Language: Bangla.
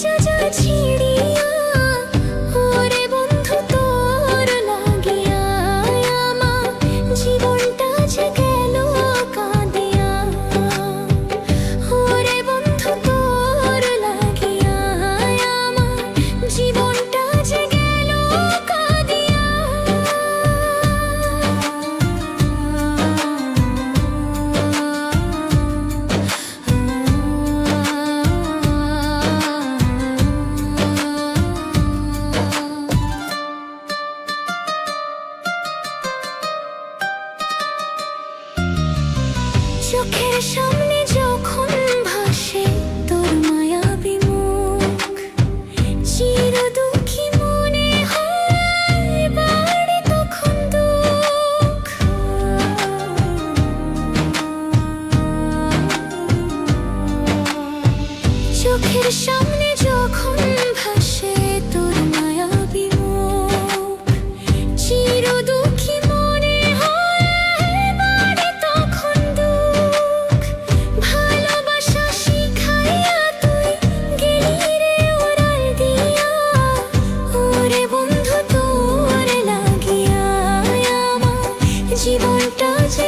যা যা ছিড়িয়া ওরে বন্ধু তোর লাগিয়া আমার জীবনটা যে গেল কাঁদিয়া ওরে বন্ধু তোর লাগিয়া আমার জীবনটা যে গেল কাঁদিয়া চোখের সামনে যখন ভাসে তোর মায়াবী মুখ চির দুঃখী মনে হয় বাড়ে তখন দুঃখ চোখের সামনে যখন ভাসে তোর মায়াবী মুখ চির দুঃখী মনে হয় বাড়ে তখন দুঃখ ভালোবাসা শিখাইয়া তুই গেলি রে উড়াল দিয়া ওরে বন্ধু তোর লাগিয়া আমার জীবনটা যে